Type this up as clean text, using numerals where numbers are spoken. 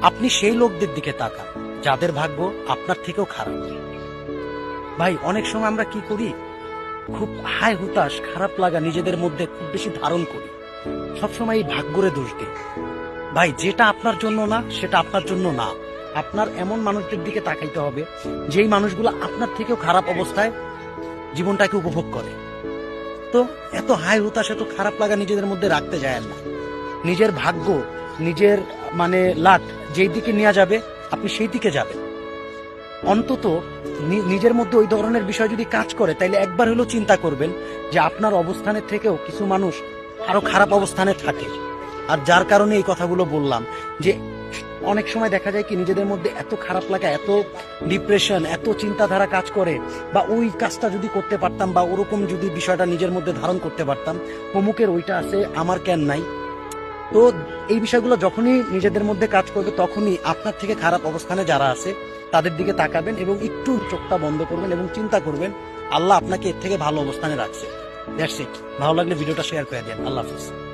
আপনি সেই লোকদের দিকে তাকান যাদের ভাগ্য আপনার থেকেও খারাপ। ভাই অনেক সময় আমরা কি করি, খুব হায় হুতাশ খারাপ লাগা নিজেদের মধ্যে খুব বেশি ধারণ করি, সবসময় এই ভাগ্যরে দোষ দিই। ভাই যেটা আপনার জন্য না সেটা আপনার জন্য না। আপনার এমন মানুষদের দিকে তাকাইতে হবে যেই মানুষগুলো আপনার থেকেও খারাপ অবস্থায় জীবনটাকে উপভোগ করে। তো এত হাই হুতাশ এত খারাপ লাগা নিজেদের মধ্যে রাখতে যায় না। নিজের ভাগ্য নিজের মানে লাক যেই দিকে নিয়ে যাবে আপনি সেই দিকে যাবেন। অন্তত নিজের মধ্যে ওই ধরনের বিষয় যদি কাজ করে তাইলে একবার হলেও চিন্তা করবেন যে আপনার অবস্থানের থেকেও কিছু মানুষ আরো খারাপ অবস্থানে থাকে। আর যার কারণে এই কথাগুলো বললাম যে অনেক সময় দেখা যায় কি নিজেদের মধ্যে এত খারাপ লাগা, এত ডিপ্রেশন, এত চিন্তাধারা কাজ করে, বা ওই কাজটা যদি করতে পারতাম বা ওরকম যদি বিষয়টা নিজের মধ্যে ধারণ করতে পারতাম, অমুকের ওইটা আছে আমার কেন নাই। তো এই বিষয়গুলো যখনই নিজেদের মধ্যে কাজ করবে তখনই আপনার থেকে খারাপ অবস্থানে যারা আছে তাদের দিকে তাকাবেন এবং একটু চোখটা বন্ধ করবেন এবং চিন্তা করবেন আল্লাহ আপনাকে এর থেকে ভালো অবস্থানে রাখছে। That's it. ভালো লাগলে ভিডিওটা শেয়ার করে দেন। আল্লাহ হাফিজ।